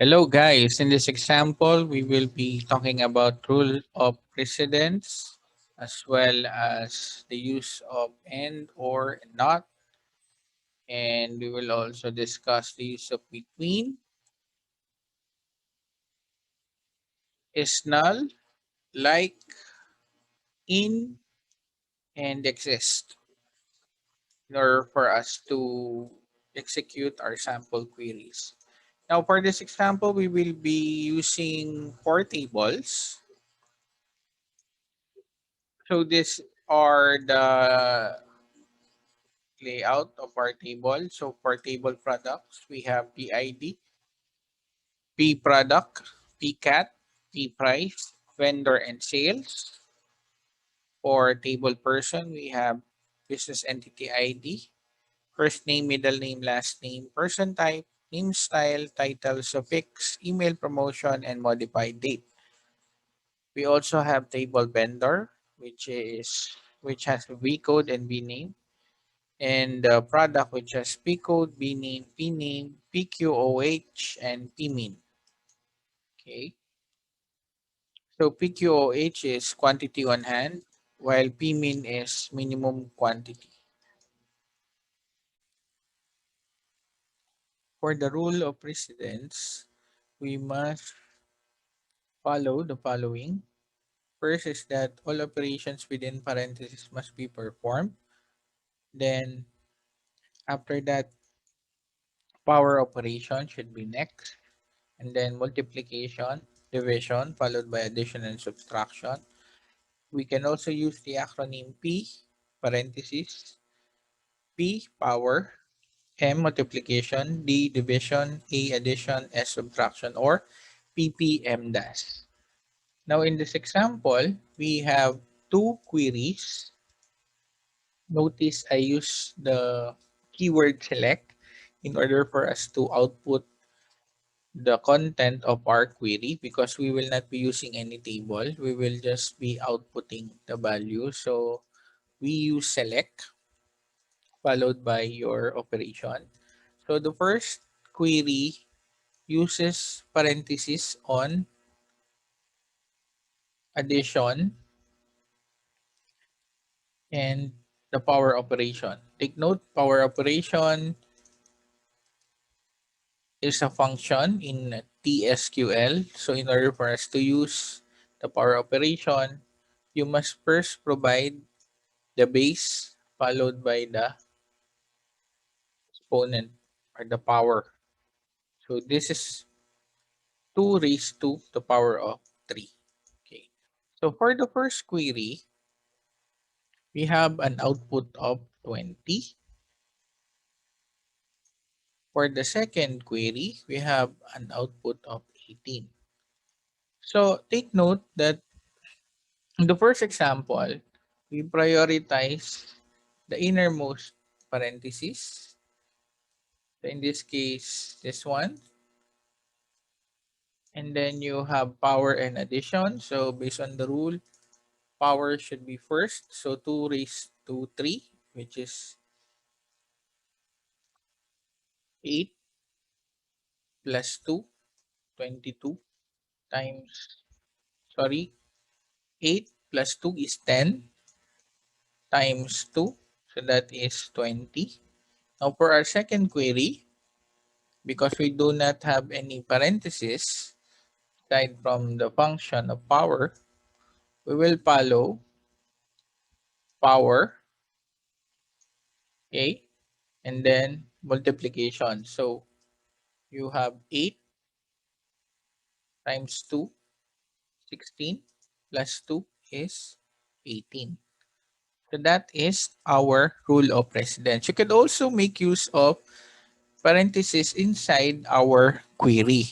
Hello guys, in this example, we will be talking about rule of precedence as well as the use of and or and not, and we will also discuss the use of between, is null, like, in, and exist in order for us to execute our sample queries. Now for this example, we will be using four tables. So these are the layout of our table. So for table products, we have PID, P product, P cat, P price, vendor and sales. For table person, we have business entity ID, first name, middle name, last name, person type, name style, title, suffix, email promotion, and modified date. We also have table vendor, which has V code and V name, and the product which has P code, B name, P name, PQOH, and PMIN. Okay. So PQOH is quantity on hand, while PMIN is minimum quantity. For the rule of precedence, we must follow the following. First is that all operations within parentheses must be performed. Then after that, power operation should be next. And then multiplication, division, followed by addition and subtraction. We can also use the acronym P, parentheses, P power, M multiplication, D division, A addition, S subtraction, or PPM dash. Now in this example, we have two queries. Notice I use the keyword select in order for us to output the content of our query because we will not be using any table. We will just be outputting the value. So we use select followed by your operation. So the first query uses parenthesis on addition and the power operation. Take note, power operation is a function in TSQL. So in order for us to use the power operation, you must first provide the base followed by the exponent or the power. So this is 2 raised to the power of 3. Okay. So for the first query, we have an output of 20. For the second query, we have an output of 18. So take note that in the first example, we prioritize the innermost parentheses. So in this case, this one. And then you have power and addition. So based on the rule, power should be first. So 2 raised to 3, which is 8 plus 2, 22 times, sorry, 8 plus 2 is 10 times 2. So that is 20. Now for our second query, because we do not have any parentheses aside from the function of power, we will follow power, okay, and then multiplication. So you have 8 times 2, 16, plus 2 is 18. So that is our rule of precedence. You could also make use of parentheses inside our query,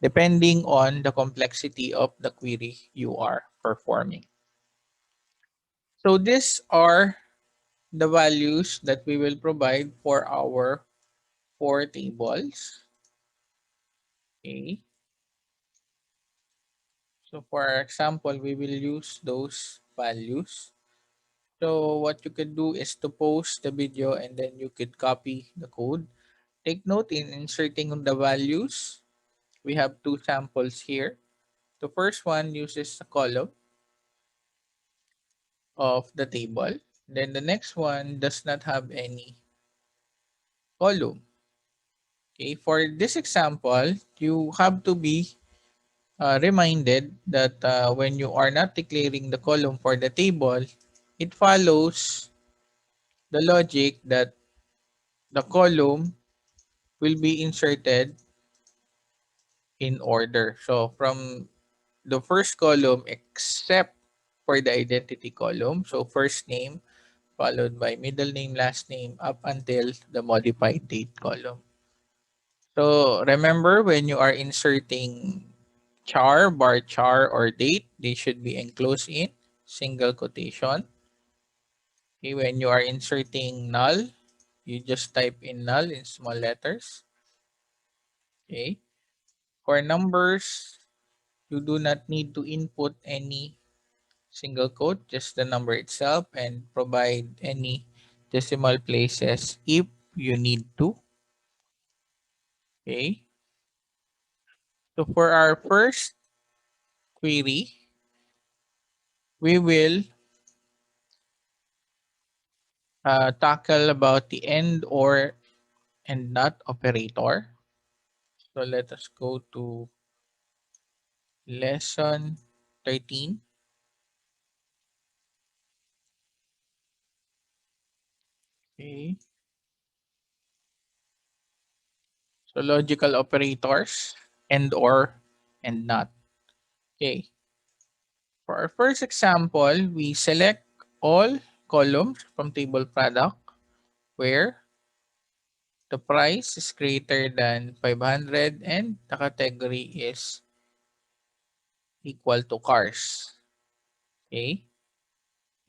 depending on the complexity of the query you are performing. So these are the values that we will provide for our four tables. Okay. So for example, we will use those values. So what you could do is to pause the video and then you could copy the code. Take note in inserting the values, We have two samples here. The first one uses a column of the table. Then the next one does not have any column. Okay, for this example, you have to be reminded that when you are not declaring the column for the table, it follows the logic that the column will be inserted in order. So from the first column except for the identity column, so first name followed by middle name, last name up until the modified date column. So remember when you are inserting char, bar char, or date, they should be enclosed in single quotation. Okay, when you are inserting null, you just type in null in small letters. Okay. For numbers, you do not need to input any single quote, just the number itself, and provide any decimal places if you need to. Okay. So for our first query, we will tackle about the and or and not operator. So let us go to lesson 13. Okay. So logical operators and or and not. Okay. For our first example, we select all columns from table product where the price is greater than 500 and the category is equal to cars. Okay.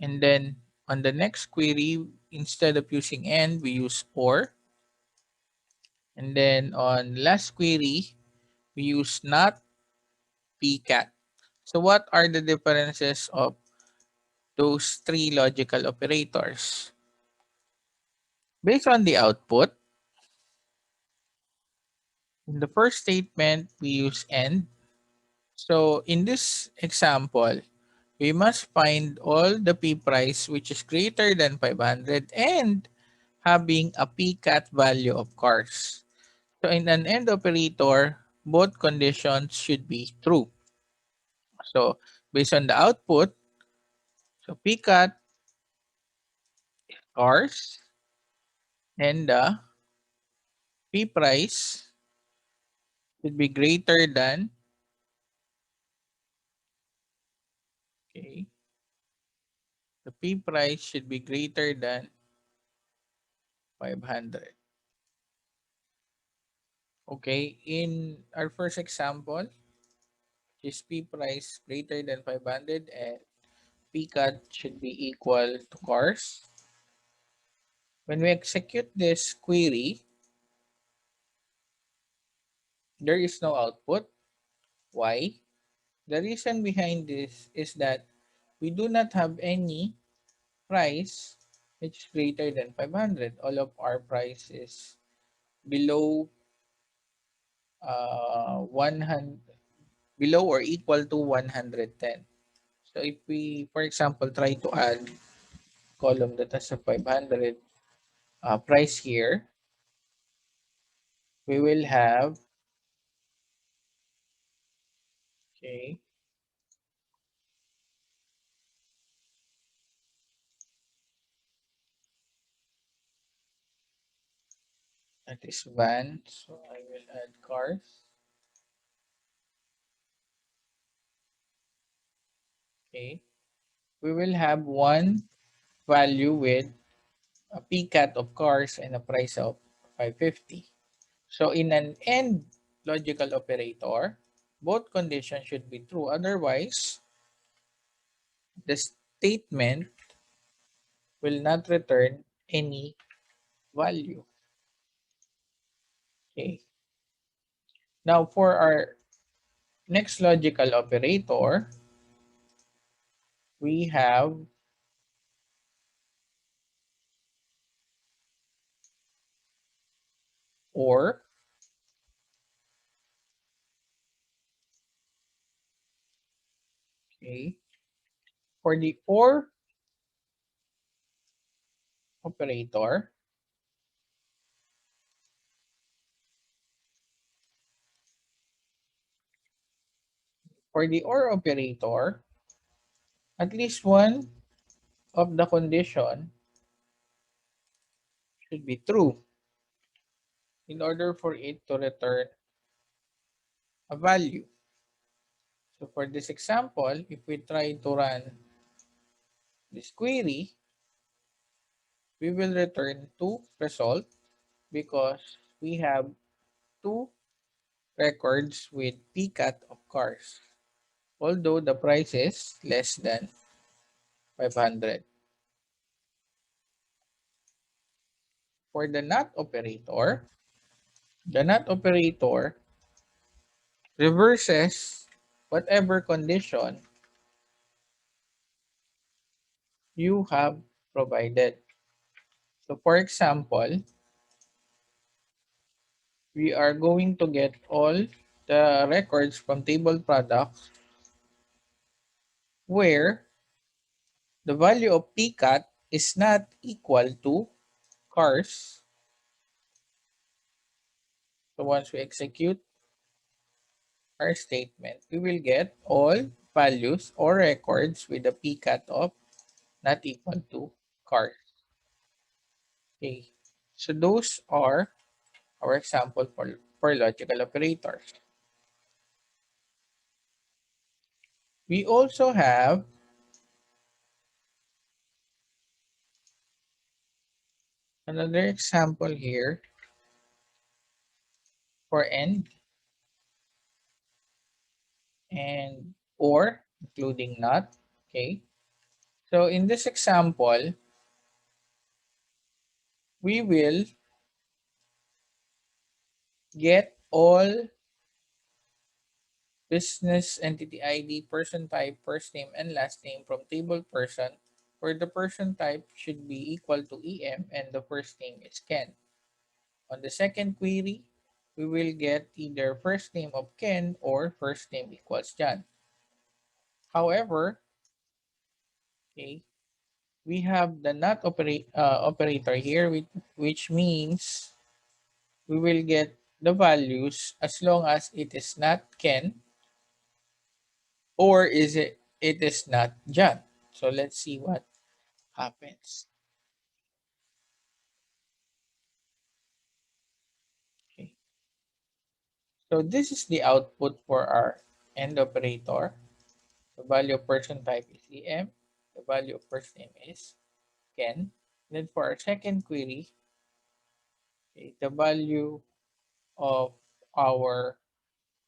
And then on the next query, instead of using and, we use or. And then on last query, we use not pcat. So what are the differences of those three logical operators? Based on the output, in the first statement, we use and. So in this example, we must find all the p price which is greater than 500 and having a pcat value of course. So in an AND operator, both conditions should be true. So based on the output, so pcat cars and the p price should be greater than, okay, the p price should be greater than 500. Okay, in our first example, is p price greater than 500 and pcat should be equal to cars. When we execute this query, there is no output. Why? The reason behind this is that we do not have any price which is greater than 500. All of our price is below 100, below or equal to 110. So if we, for example, try to add column that has a 500 price here, we will have, okay, that is van. So I will add cars. Okay, we will have one value with a pcat of cars and a price of 550. So in an AND logical operator, both conditions should be true. Otherwise, the statement will not return any value. Okay. Now for our next logical operator, we have or. For the OR operator, at least one of the condition should be true in order for it to return a value. So for this example, if we try to run this query, we will return two result because we have two records with PCAT of cars, although the price is less than 500. For the NOT operator reverses whatever condition you have provided. So for example, we are going to get all the records from table products where the value of PCAT is not equal to cars. So once we execute our statement, we will get all values or records with a PCAT of not equal to cars. Okay. So those are our example for logical operators. We also have another example here for and or, including not. Okay. So in this example, we will get all business entity ID, person type, first name, and last name from table person, where the person type should be equal to EM and the first name is Ken. On the second query, we will get either first name of Ken or first name equals John. However, okay, we have the not operator here, which means we will get the values as long as it is not Ken or it is not John. So let's see what happens. Okay. So this is the output for our AND operator. The value of person type is EM. The value of first name is Ken. Then for our second query, okay, the value of our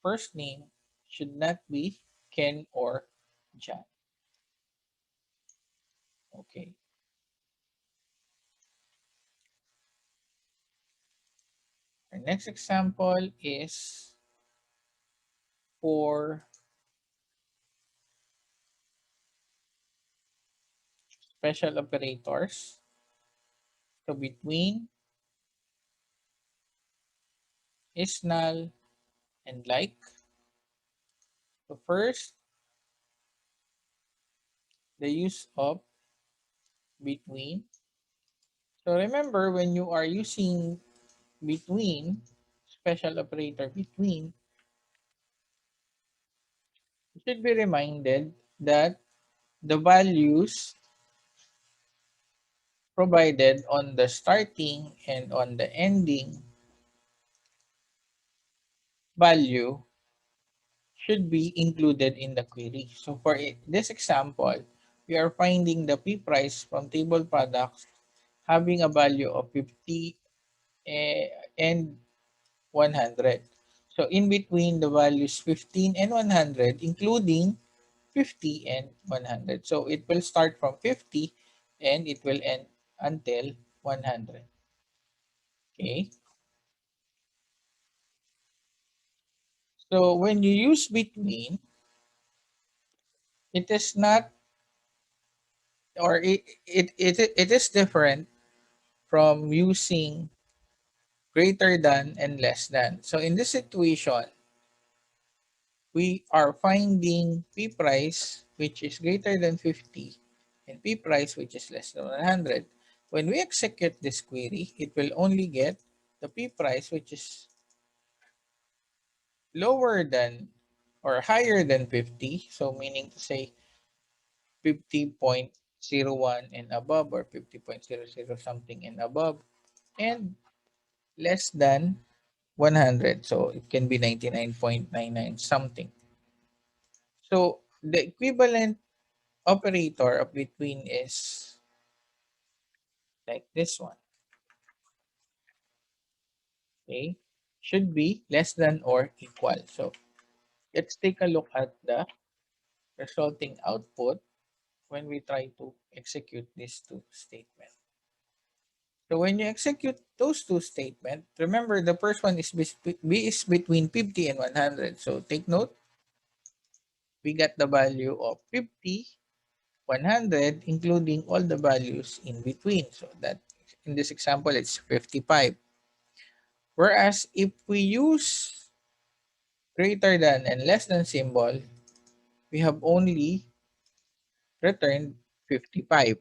first name should not be Ken or John. Okay. Our next example is for special operators. So between is null and like. So first, the use of between. So remember, when you are using between, special operator between, you should be reminded that the values provided on the starting and on the ending value should be included in the query. So for this example, we are finding the P price from table products having a value of 50 and 100. So in between the values 15 and 100, including 50 and 100. So it will start from 50 and it will end until 100. Okay. So when you use between, it is not, or it is different from using greater than and less than. So in this situation, we are finding P price which is greater than 50, and P price, which is less than 100. When we execute this query, it will only get the P price, which is lower than or higher than 50. So meaning to say 50.01 and above, or 50.00 something and above, and less than 100. So it can be 99.99 something. So the equivalent operator of between is like this one. Okay, should be less than or equal. So let's take a look at the resulting output when we try to execute these two statements. So when you execute those two statements, remember the first one is B is between 50 and 100. So take note, we got the value of 50, 100, including all the values in between. So that in this example, it's 55. Whereas if we use greater than and less than symbol, we have only returned 55.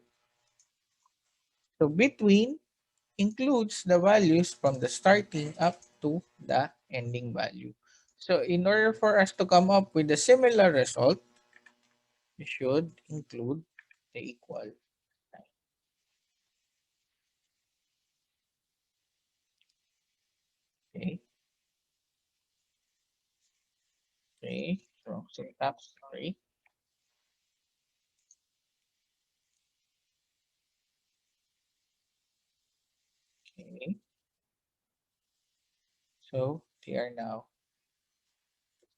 So between includes the values from the starting up to the ending value. So in order for us to come up with a similar result, we should include the equal sign. Okay. Okay. So syntax, sorry. Okay. So they are now.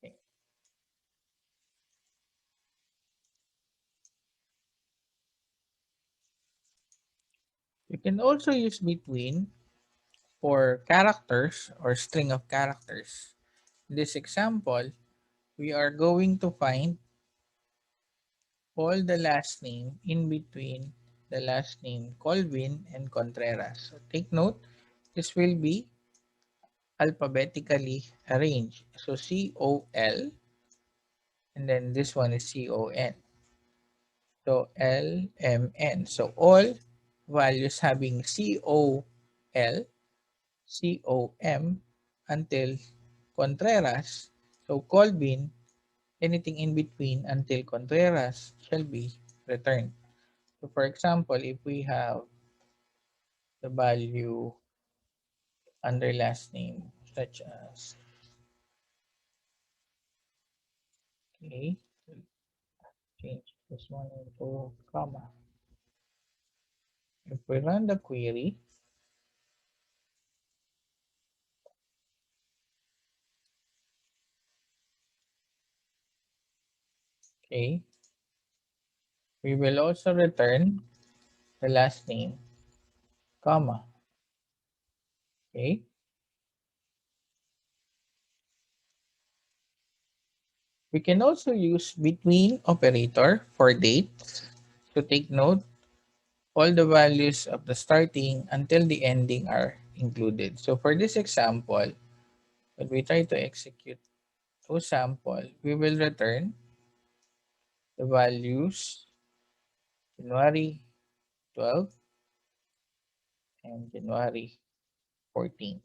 Okay. You can also use between for characters or string of characters. In this example, we are going to find all the last name in between the last name Colvin and Contreras. So take note, this will be alphabetically arranged. So COL, and then this one is CON. So LMN. So all values having COL, COM until Contreras. So Colvin, anything in between until Contreras shall be returned. So for example, if we have the value under last name, such as, okay, change this one into comma. If we run the query, okay, we will also return the last name, comma, okay. We can also use between operator for dates. So take note, all the values of the starting until the ending are included. So for this example, when we try to execute to sample, we will return the values January 12 and January 14.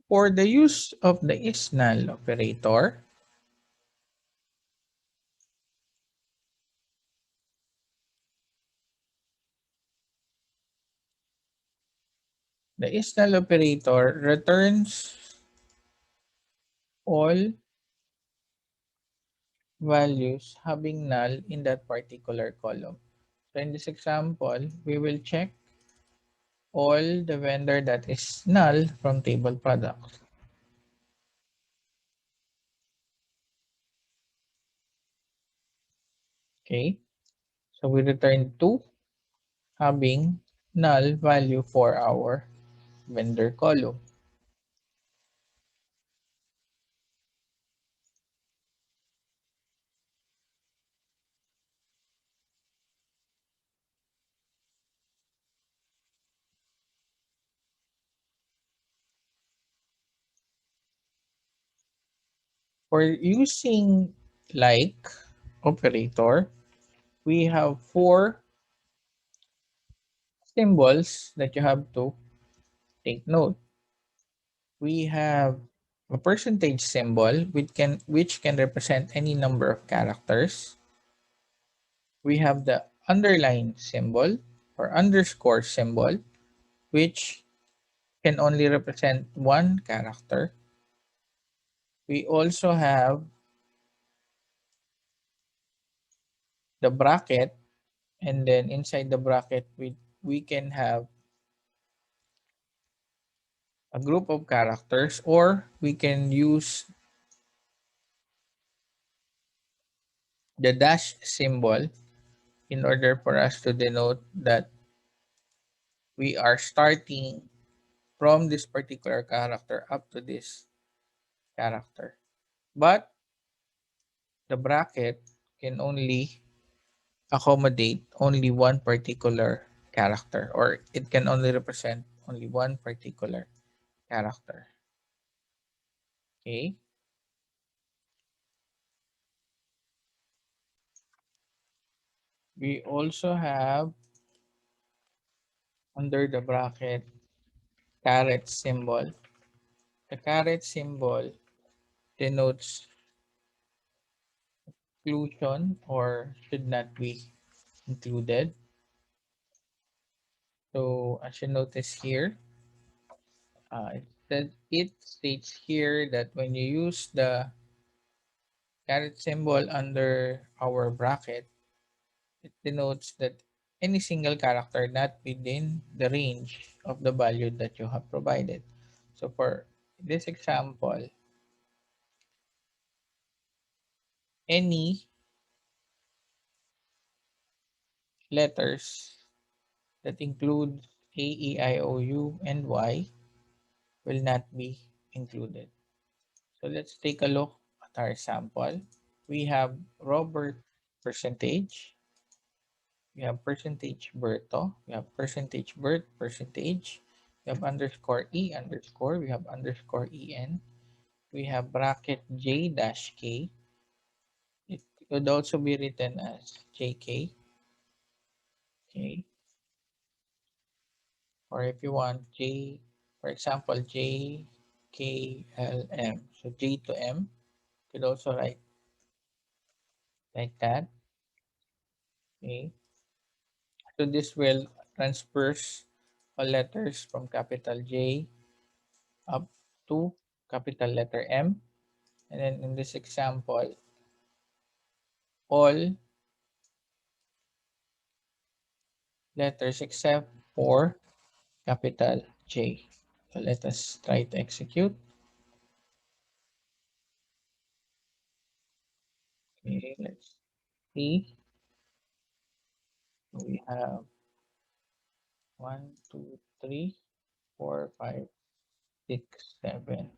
For the use of the isNull operator, the isNull operator returns all values having null in that particular column. So in this example, we will check all the vendor that is null from table products. Okay, so we return 2 having null value for our vendor column. For using like operator, we have four symbols that you have to take note. We have a percentage symbol which can represent any number of characters. We have the underline symbol or underscore symbol, which can only represent one character. We also have the bracket, and then inside the bracket we can have a group of characters, or we can use the dash symbol in order for us to denote that we are starting from this particular character up to this character. But the bracket can only accommodate only one particular character, or it can only represent only one particular character. Okay. We also have under the bracket caret symbol. The caret symbol denotes inclusion or should not be included. So as you notice here, it states here that when you use the caret symbol under our bracket, it denotes that any single character not within the range of the value that you have provided. So for this example, any letters that include A, E, I, O, U, and Y will not be included. So let's take a look at our sample. We have Robert percentage, we have percentage Berto, we have percentage Bert percentage, we have underscore E underscore, we have underscore EN, we have bracket J dash K. It could also be written as JK, okay, or if you want J, for example, JKLM. So J to M, you could also write like that, okay. So this will transverse all letters from capital J up to capital letter M. And then in this example, all letters except for capital J. So let us try to execute. Okay, let's see. We have 1, 2, 3, 4, 5, 6, 7.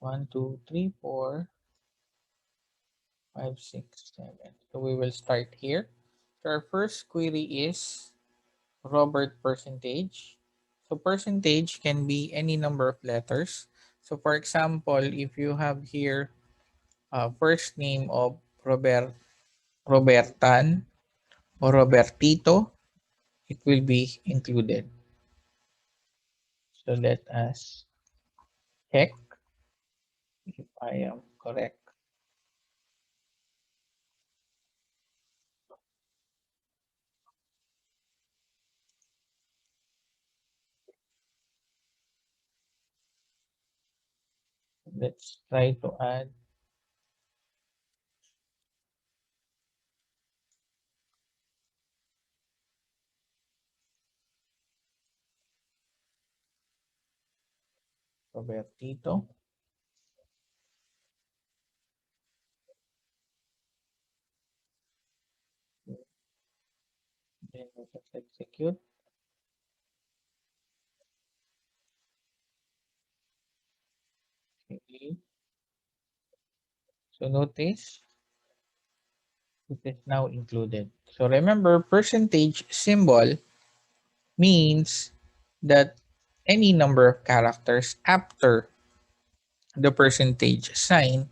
1, 2, 3, 4, 5, 6, 7. So we will start here. So our first query is Robert percentage. So percentage can be any number of letters. So for example, if you have here first name of Robertan or Robertito, it will be included. So let us check if I am correct. Let's try to add Robertito. Then let us execute. Okay. So notice it is now included. So remember, percentage symbol means that any number of characters after the percentage sign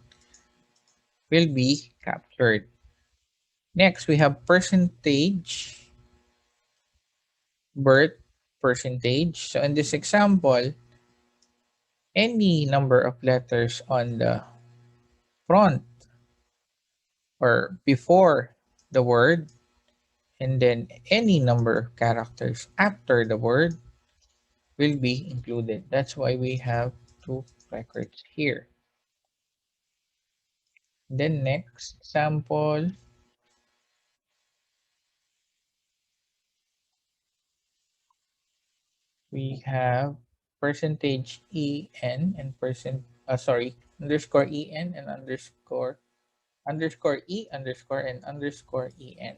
will be captured. Next, we have percentage birth percentage. So in this example, any number of letters on the front or before the word, and then any number of characters after the word will be included. That's why we have two records here. Then next example, we have percentage en and underscore en and underscore e underscore and underscore en.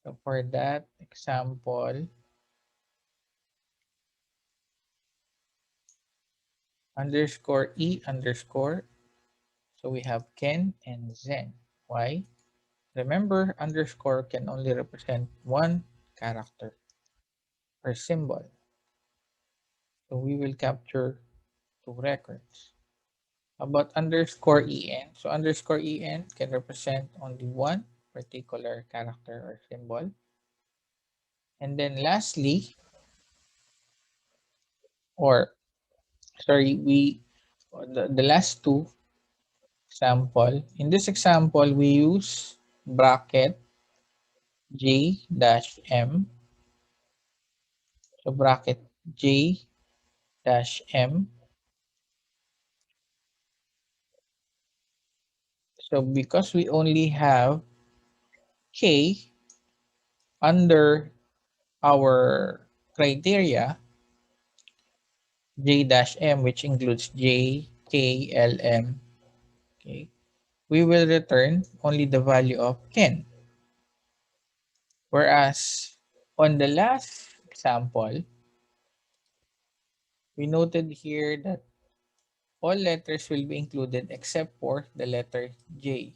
So for that example, underscore e underscore. So we have Ken and Zen. Why? Remember, underscore can only represent one character or symbol. So we will capture two records. About underscore en. So underscore en can represent only one particular character or symbol. And then lastly, or sorry, the last two example. In this example, we use bracket J dash M. So bracket J dash M. So because we only have K under our criteria, J dash M, which includes J, K, L, M, okay, we will return only the value of Ken. Whereas on the last example, we noted here that all letters will be included except for the letter J.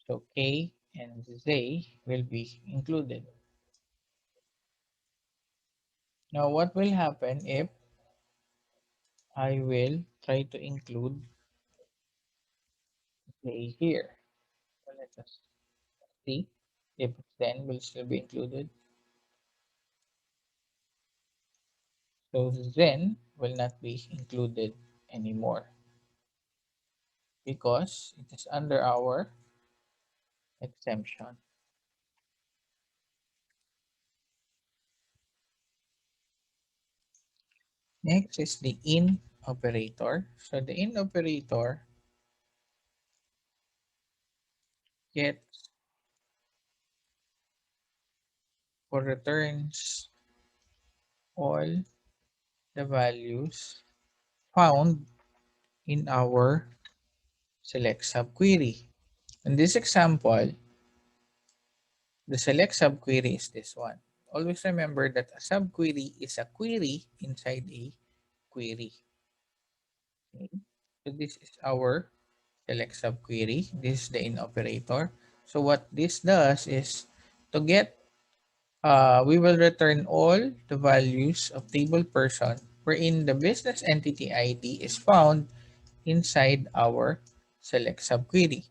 So K and Z will be included. Now what will happen if I will try to include J here? So let us see if then will still be included. So Zen will not be included anymore because it is under our exemption. Next is the in operator. So the in operator gets or returns all the values found in our select subquery. In this example, the select subquery is this one. Always remember that a subquery is a query inside a query. Okay? So this is our select subquery. This is the in operator. So what this does is to get, we will return all the values of table person wherein the business entity ID is found inside our select subquery.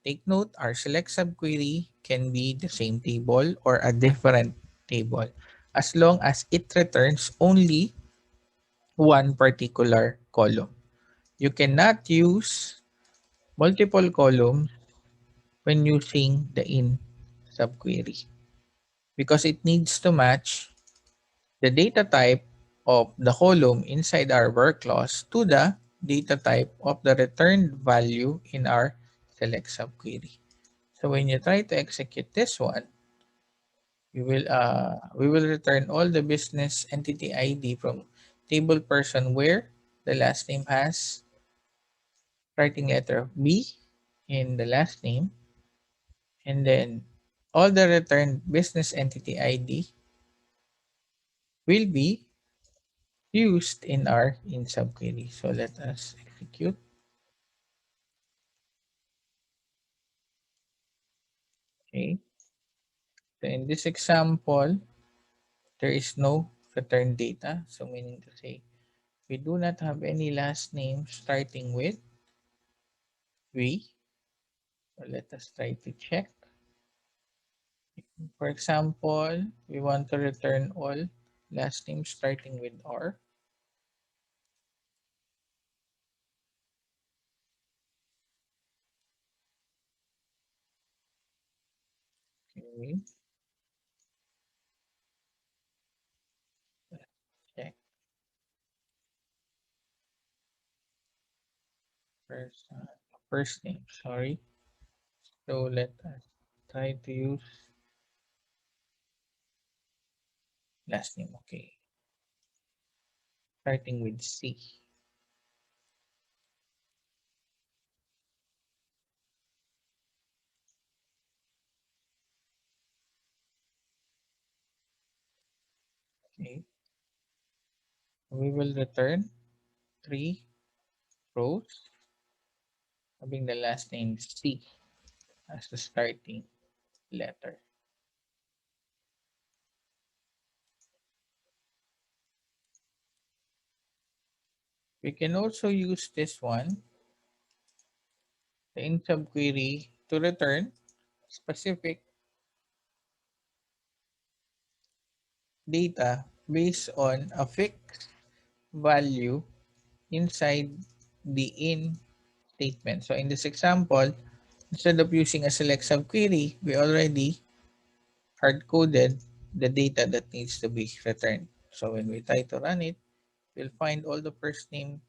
Take note, our select subquery can be the same table or a different table as long as it returns only one particular column. You cannot use multiple columns when using the in subquery because it needs to match the data type of the column inside our work clause to the data type of the returned value in our select subquery. So when you try to execute this one, we will return all the business entity ID from table person where the last name has writing letter B in the last name, and then all the returned business entity ID will be used in our in subquery. So let us execute. Okay. So in this example, there is no return data. So meaning to say We do not have any last name starting with we. So let us try to check. For example, we want to return all last names starting with R. Okay, let's check first, first name, sorry. So let us try to use last name, okay. Starting with C. Okay, we will return 3 rows having the last name C as the starting letter. We can also use this one, the in subquery, to return specific data based on a fixed value inside the in statement. So in this example, instead of using a select subquery, we already hard-coded the data that needs to be returned. So when we try to run it, we'll find all the first name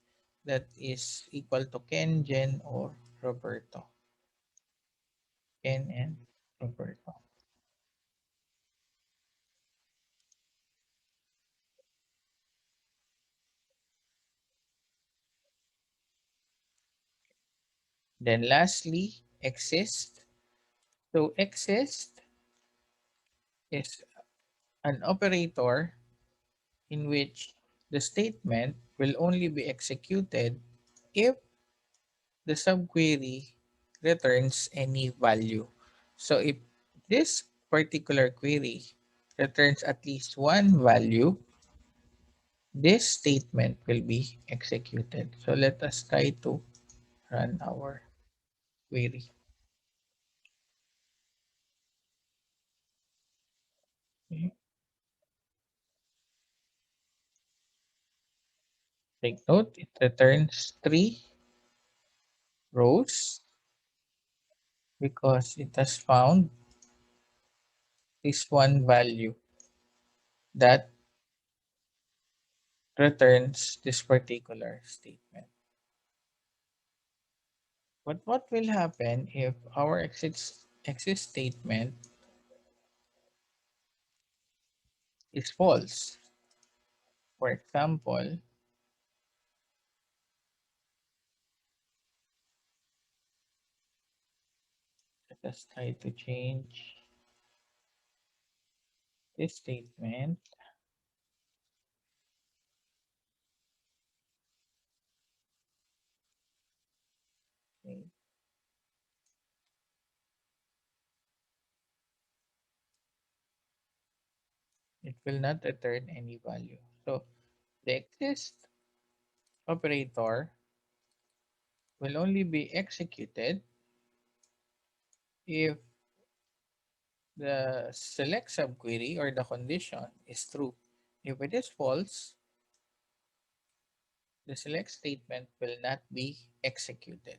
that is equal to Ken, Jen, or Roberto. Ken and Roberto. Then lastly, exist. So exist is an operator in which the statement will only be executed if the subquery returns any value. So if this particular query returns at least one value, this statement will be executed. So let us try to run our query. Okay. Take note, it returns 3 rows because it has found this one value that returns this particular statement. But what will happen if our exit statement is false? For example, let us try to change this statement. Okay. It will not return any value. So the exist operator will only be executed if the select subquery or the condition is true. If it is false, the select statement will not be executed.